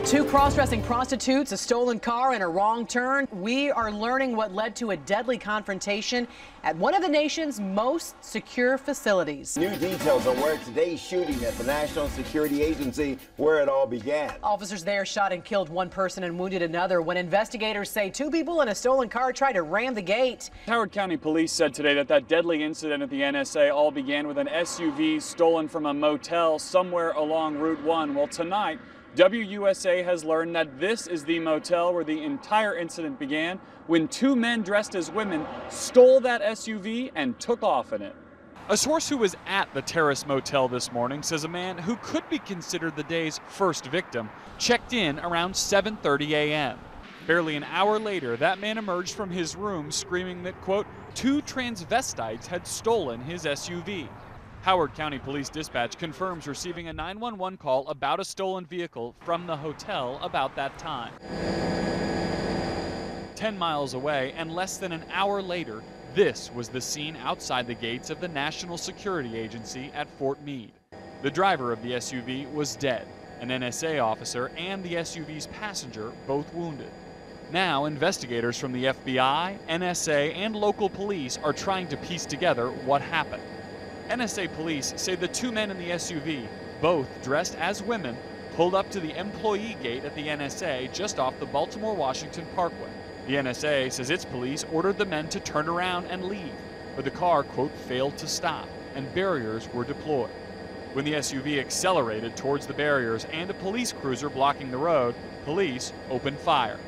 Two cross-dressing prostitutes, a stolen car, and a wrong turn. We are learning what led to a deadly confrontation at one of the nation's most secure facilities. New details on where today's shooting at the National Security Agency, where it all began. Officers there shot and killed one person and wounded another when investigators say two people in a stolen car tried to ram the gate. Howard County Police said today that deadly incident at the NSA all began with an SUV stolen from a motel somewhere along Route 1. Well, tonight, WUSA has learned that this is the motel where the entire incident began, when two men dressed as women stole that SUV and took off in it. A source who was at the Terrace Motel this morning says a man who could be considered the day's first victim checked in around 7:30 a.m. Barely an hour later, that man emerged from his room screaming that, quote, two transvestites had stolen his SUV. Howard County Police Dispatch confirms receiving a 911 call about a stolen vehicle from the hotel about that time. 10 miles away and less than an hour later, this was the scene outside the gates of the National Security Agency at Fort Meade. The driver of the SUV was dead, an NSA officer and the SUV's passenger both wounded. Now, investigators from the FBI, NSA, and local police are trying to piece together what happened. NSA police say the two men in the SUV, both dressed as women, pulled up to the employee gate at the NSA just off the Baltimore-Washington Parkway. The NSA says its police ordered the men to turn around and leave, but the car, quote, failed to stop, and barriers were deployed. When the SUV accelerated towards the barriers and a police cruiser blocking the road, police opened fire.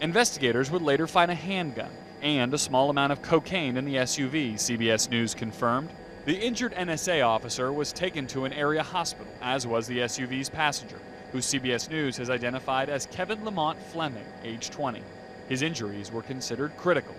Investigators would later find a handgun and a small amount of cocaine in the SUV, CBS News confirmed. The injured NSA officer was taken to an area hospital, as was the SUV's passenger, who CBS News has identified as Kevin Lamont Fleming, age 20. His injuries were considered critical.